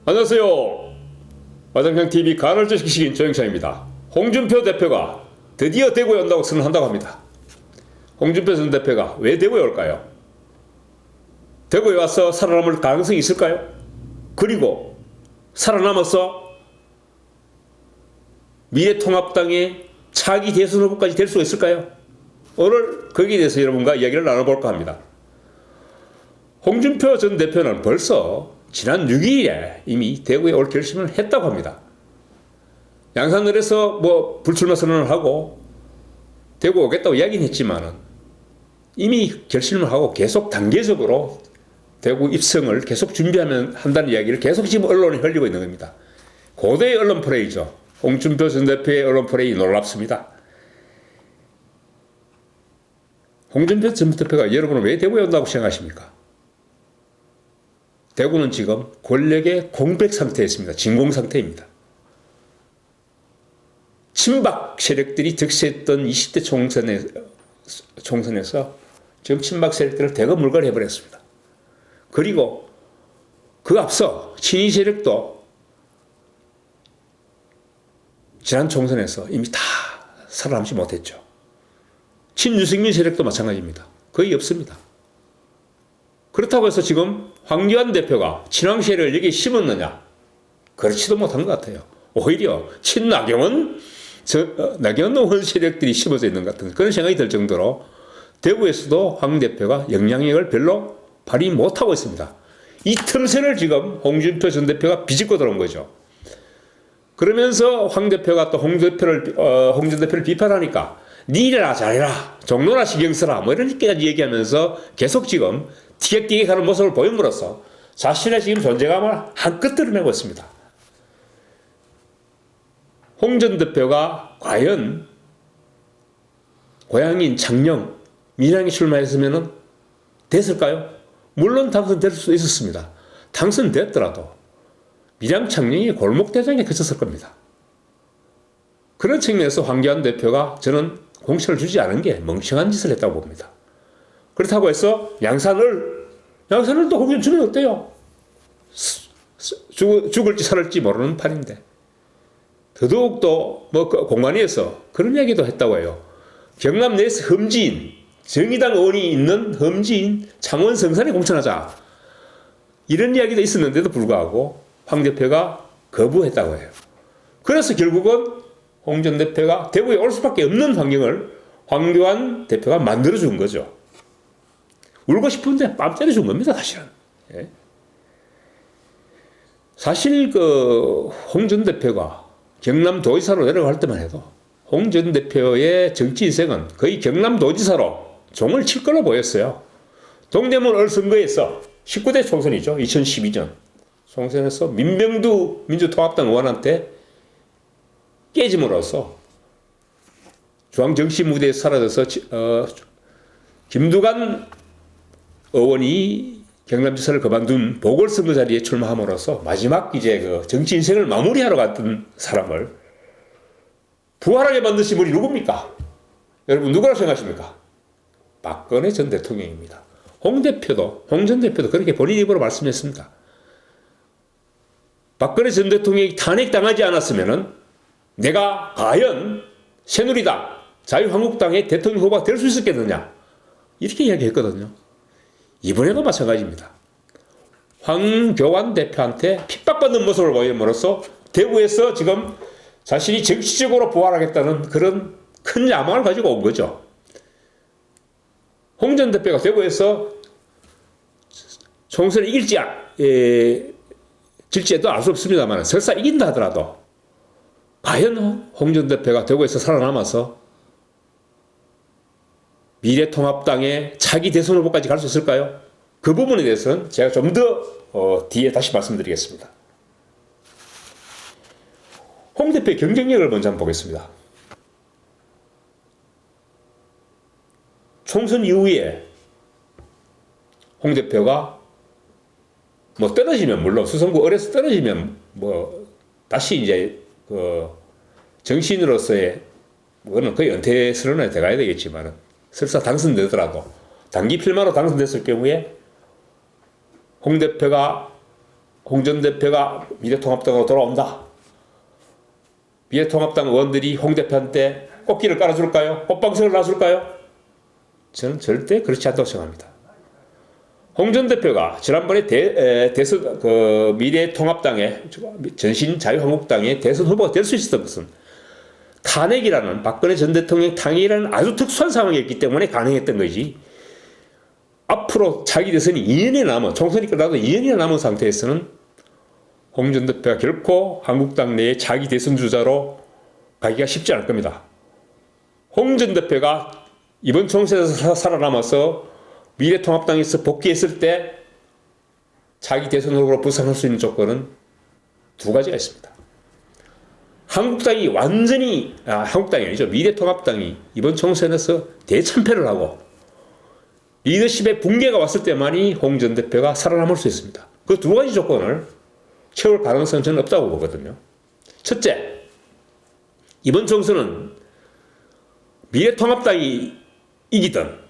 안녕하세요. 마장창TV 간헐적 시식인 조영찬입니다. 홍준표 대표가 드디어 대구에 온다고 선언한다고 합니다. 홍준표 전 대표가 왜 대구에 올까요? 대구에 와서 살아남을 가능성이 있을까요? 그리고 살아남아서 미래통합당의 차기 대선 후보까지 될 수 있을까요? 오늘 거기에 대해서 여러분과 이야기를 나눠볼까 합니다. 홍준표 전 대표는 벌써 지난 6일에 이미 대구에 올 결심을 했다고 합니다. 양산을해서 불출마 선언을 하고 대구 오겠다고 이야기는 했지만은 이미 결심을 하고 계속 단계적으로 대구 입성을 계속 준비하면 한다는 이야기를 계속 지금 언론에 흘리고 있는 겁니다. 고대의 언론 플레이죠. 홍준표 전 대표의 언론 플레이 놀랍습니다. 홍준표 전 대표가 여러분은 왜 대구에 온다고 생각하십니까? 대구는 지금 권력의 공백 상태에 있습니다. 진공 상태입니다. 친박 세력들이 득세했던 20대 총선에서 지금 친박 세력들을 대거 물갈해버렸습니다. 그리고 그 앞서 친이 세력도 지난 총선에서 이미 다 살아남지 못했죠. 친유승민 세력도 마찬가지입니다. 거의 없습니다. 그렇다고 해서 지금 황교안 대표가 친황 세력을 여기에 심었느냐? 그렇지도 못한 것 같아요. 오히려 친나경원, 나경원 세력들이 심어져 있는 것 같은 그런 생각이 들 정도로 대구에서도 황 대표가 영향력을 별로 발휘 못하고 있습니다. 이 틈새를 지금 홍준표 전 대표가 비집고 들어온 거죠. 그러면서 황 대표가 또 홍 전 대표를 비판하니까 니 일해라 잘해라 종로나 신경 써라 이렇게까지 얘기하면서 계속 지금 티격태격하는 모습을 보임으로써 자신의 지금 존재감을 한껏 드러내고 있습니다. 홍 전 대표가 과연 고향인 창녕, 밀양에 출마했으면 됐을까요? 물론 당선될 수 있었습니다. 당선됐더라도 밀양 창녕이 골목대장에 그쳤을 겁니다. 그런 측면에서 황교안 대표가 저는 공천을 주지 않은 게 멍청한 짓을 했다고 봅니다. 그렇다고 해서 양산을 또 공천 주면 어때요? 죽을지 살을지 모르는 판인데. 더더욱도 공관위에서 그런 이야기도 했다고 해요. 경남 내에서 험지인, 정의당 의원이 있는 험지인 창원 성산에 공천하자. 이런 이야기도 있었는데도 불구하고 황 대표가 거부했다고 해요. 그래서 결국은 홍 전 대표가 대구에 올 수밖에 없는 환경을 황교안 대표가 만들어준 거죠. 울고 싶은데 뺨 때려준 겁니다, 사실은. 예. 사실 홍 전 대표가 경남도지사로 내려갈 때만 해도 홍 전 대표의 정치 인생은 거의 경남도지사로 종을 칠 걸로 보였어요. 동대문 을선거에서 19대 총선이죠. 2012년 총선에서 민병두 민주통합당 의원한테 깨짐으로써 중앙정치 무대에 사라져서 김두관 의원이 경남지사를 그만둔 보궐선거 자리에 출마함으로써 마지막 이제 정치 인생을 마무리하러 갔던 사람을 부활하게 만드신 분이 누굽니까? 여러분 누구라고 생각하십니까? 박근혜 전 대통령입니다. 홍 전 대표도 그렇게 본인 입으로 말씀했습니다. 박근혜 전 대통령이 탄핵당하지 않았으면은 내가 과연 새누리당, 자유한국당의 대통령 후보가 될 수 있었겠느냐? 이렇게 이야기했거든요. 이번에도 마찬가지입니다. 황교안 대표한테 핍박받는 모습을 보임으로써 대구에서 지금 자신이 정치적으로 부활하겠다는 그런 큰 야망을 가지고 온 거죠. 홍 전 대표가 대구에서 총선을 질지도 알 수 없습니다만 설사 이긴다 하더라도 과연 홍 전 대표가 대구에서 살아남아서 미래통합당의 차기 대선 후보까지 갈 수 있을까요? 그 부분에 대해서는 제가 좀 더 뒤에 다시 말씀드리겠습니다. 홍 대표의 경쟁력을 먼저 한번 보겠습니다. 총선 이후에 홍 대표가 떨어지면 물론 수성구 을에서 떨어지면 다시 이제 정치인으로서의 그거는 거의 은퇴 선언에 들어가야 되겠지만 설사 당선되더라도 단기 필마로 당선됐을 경우에 홍 대표가 홍 전 대표가 미래통합당으로 돌아온다. 미래통합당 의원들이 홍 대표한테 꽃길을 깔아줄까요? 꽃방석을 놔줄까요? 저는 절대 그렇지 않다고 생각합니다. 홍 전 대표가 지난번에 대선 미래통합당의 전신자유한국당의 대선 후보가 될 수 있었던 것은 탄핵이라는 박근혜 전 대통령 탄핵이라는 아주 특수한 상황이었기 때문에 가능했던 거지. 앞으로 차기 대선이 2년이 남은 총선이 끝나도 2년이 남은 상태에서는 홍 전 대표가 결코 한국당 내에 차기 대선 주자로 가기가 쉽지 않을 겁니다. 홍 전 대표가 이번 총선에서 살아남아서 미래통합당에서 복귀했을 때 차기 대선 후보로 부상할 수 있는 조건은 두 가지가 있습니다. 한국당이 완전히 한국당이 아니죠. 미래통합당이 이번 총선에서 대참패를 하고 리더십의 붕괴가 왔을 때만이 홍 전 대표가 살아남을 수 있습니다. 그 두 가지 조건을 채울 가능성은 저는 없다고 보거든요. 첫째, 이번 총선은 미래통합당이 이기든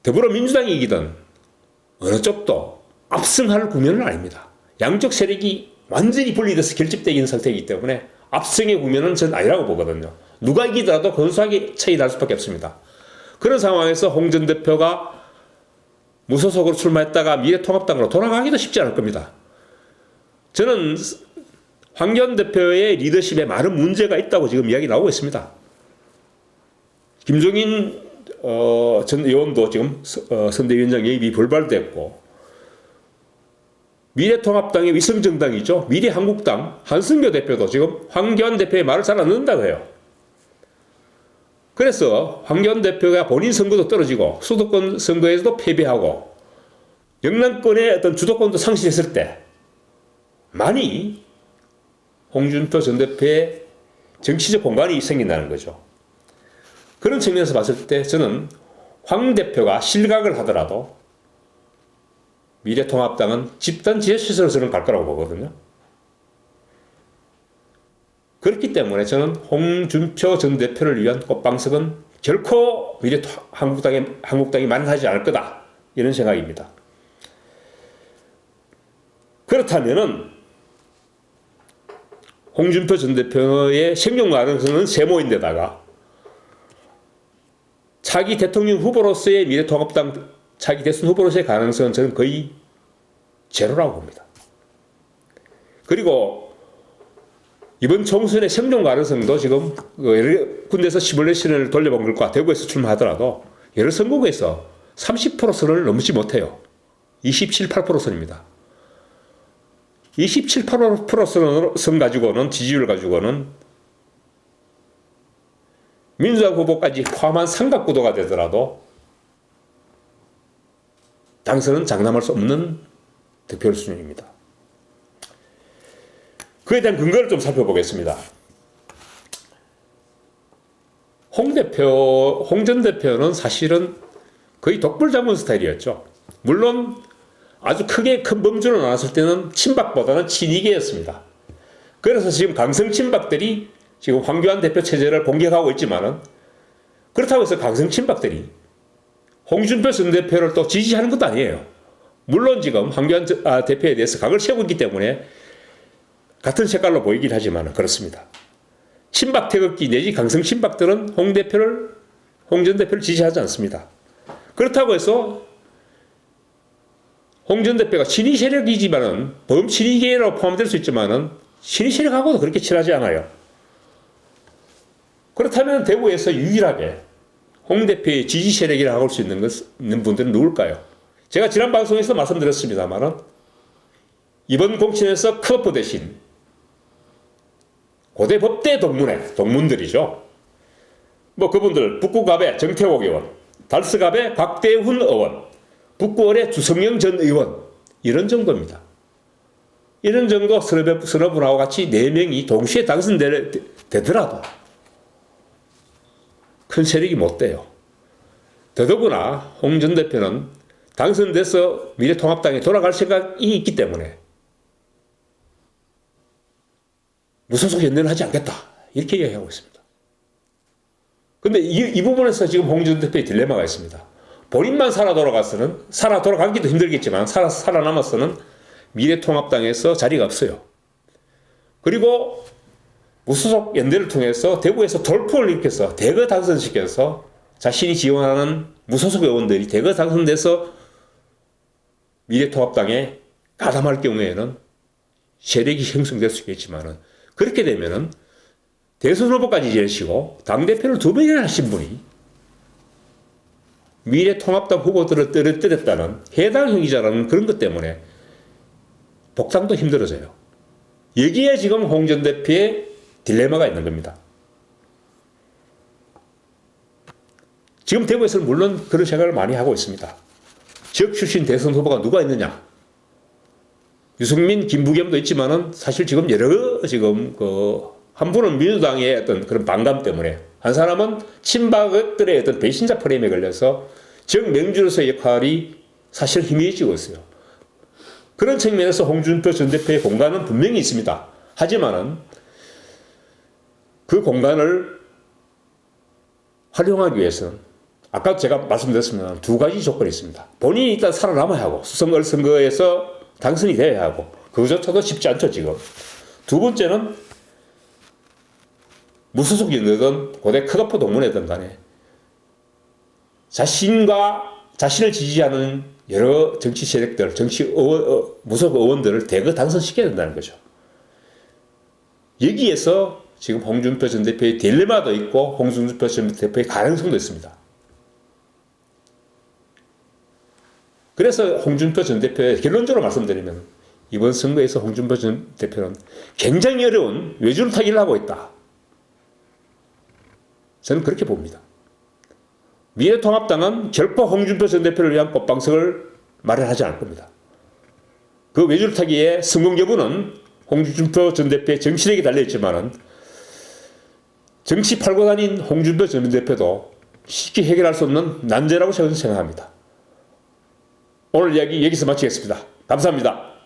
더불어민주당이 이기든 어느 쪽도 압승할 국면은 아닙니다. 양쪽 세력이 완전히 분리돼서 결집되어 있는 상태이기 때문에 압승의 국면은 저는 아니라고 보거든요. 누가 이기더라도 근소하게 차이 날 수밖에 없습니다. 그런 상황에서 홍 전 대표가 무소속으로 출마했다가 미래통합당으로 돌아가기도 쉽지 않을 겁니다. 저는 황 전 대표의 리더십에 많은 문제가 있다고 지금 이야기 나오고 있습니다. 김종인 전 의원도 지금 선대위원장 예입이 불발됐고 미래통합당의 위성정당이죠. 미래한국당 한승교 대표도 지금 황교안 대표의 말을 잘 안 듣는다고 해요. 그래서 황교안 대표가 본인 선거도 떨어지고 수도권 선거에서도 패배하고 영남권의 어떤 주도권도 상실했을 때 많이 홍준표 전 대표의 정치적 공간이 생긴다는 거죠. 그런 측면에서 봤을 때 저는 황 대표가 실각을 하더라도 미래통합당은 집단 지혜시설로 저는 갈 거라고 보거든요. 그렇기 때문에 저는 홍준표 전 대표를 위한 꽃방석은 결코 한국당이 마련하지 않을 거다. 이런 생각입니다. 그렇다면은 홍준표 전 대표의 생존 가능성은 세모인데다가 차기 대통령 후보로서의 미래통합당 차기 대선 후보로서의 가능성은 저는 거의 제로라고 봅니다. 그리고 이번 총선의 생존 가능성도 지금 여러 군데서 시뮬레이션을 돌려본 결과 대구에서 출마하더라도 여러 선거구에서 30%선을 넘지 못해요. 27, 8%선입니다. 27, 8%선 가지고는 지지율 가지고는 민주당 후보까지 포함한 삼각구도가 되더라도 당선은 장담할 수 없는 득표 수준입니다. 그에 대한 근거를 좀 살펴보겠습니다. 홍 전 대표는 사실은 거의 독불장군 스타일이었죠. 물론 아주 크게 큰 범주로 나왔을 때는 친박보다는 친이계였습니다. 그래서 지금 강성 친박들이 지금 황교안 대표 체제를 공격하고 있지만은 그렇다고 해서 강성 친박들이 홍준표 전 대표를 또 지지하는 것도 아니에요. 물론 지금 황교안 대표에 대해서 각을 세우고 있기 때문에 같은 색깔로 보이긴 하지만 그렇습니다. 친박 태극기 내지 강성 친박들은 홍 전 대표를 지지하지 않습니다. 그렇다고 해서 홍 전 대표가 친이 세력이지만은 범친이계로 포함될 수 있지만은 친이 세력하고도 그렇게 친하지 않아요. 그렇다면 대구에서 유일하게 홍 대표의 지지 세력이라고 할 수 있는 분들은 누굴까요? 제가 지난 방송에서 말씀드렸습니다만은 이번 공천에서 컷오프 대신 고대 법대 동문들이죠. 뭐 그분들 북구갑의 정태옥 의원, 달스갑의 박대훈 의원, 북구을의 주성영 전 의원 이런 정도입니다. 이런 정도 서너 분하고 같이 4명이 동시에 당선되더라도 큰 세력이 못 돼요. 더더구나 홍 전 대표는 당선돼서 미래통합당에 돌아갈 생각이 있기 때문에 무소속 연대는 하지 않겠다 이렇게 이야기하고 있습니다. 그런데 이 부분에서 지금 홍 전 대표의 딜레마가 있습니다. 본인만 살아 돌아가기도 힘들겠지만 살아남았서는 미래통합당에서 자리가 없어요. 그리고 무소속 연대를 통해서 대구에서 돌풍을 일으켜서 대거 당선시켜서 자신이 지원하는 무소속 의원들이 대거 당선돼서 미래통합당에 가담할 경우에는 세력이 형성될 수 있겠지만은 그렇게 되면은 대선 후보까지 지내시고 당대표를 2번이나 하신 분이 미래통합당 후보들을 떨어뜨렸다는 해당 행위자라는 그런 것 때문에 복당도 힘들어져요. 여기에 지금 홍 전 대표의 딜레마가 있는 겁니다. 지금 대구에서는 물론 그런 생각을 많이 하고 있습니다. 지역 출신 대선 후보가 누가 있느냐? 유승민, 김부겸도 있지만은 사실 지금 여러 한 분은 민주당의 어떤 그런 반감 때문에 한 사람은 친박들의 어떤 배신자 프레임에 걸려서 지역 명주로서의 역할이 사실 희미해지고 있어요. 그런 측면에서 홍준표 전 대표의 공간은 분명히 있습니다. 하지만은 그 공간을 활용하기 위해서는 아까 제가 말씀드렸습니다. 2가지 조건이 있습니다. 본인이 일단 살아남아야 하고 수성을 선거에서 당선이 되어야 하고 그것조차도 쉽지 않죠 지금. 2번째는 무소속 연대든 고대 크가포 동문회든 간에 자신을 지지하는 여러 정치 세력들, 무소속 의원들을 대거 당선시켜야 된다는 거죠. 여기에서 지금 홍준표 전 대표의 딜레마도 있고 홍준표 전 대표의 가능성도 있습니다. 그래서 홍준표 전 대표의 결론적으로 말씀드리면 이번 선거에서 홍준표 전 대표는 굉장히 어려운 외줄타기를 하고 있다. 저는 그렇게 봅니다. 미래통합당은 결코 홍준표 전 대표를 위한 법방석을 마련하지 않을 겁니다. 그 외줄타기의 성공 여부는 홍준표 전 대표의 정치력이 달려있지만은 정치 팔고 다닌 홍준표 전 대표도 쉽게 해결할 수 없는 난제라고 저는 생각합니다. 오늘 이야기 여기서 마치겠습니다. 감사합니다.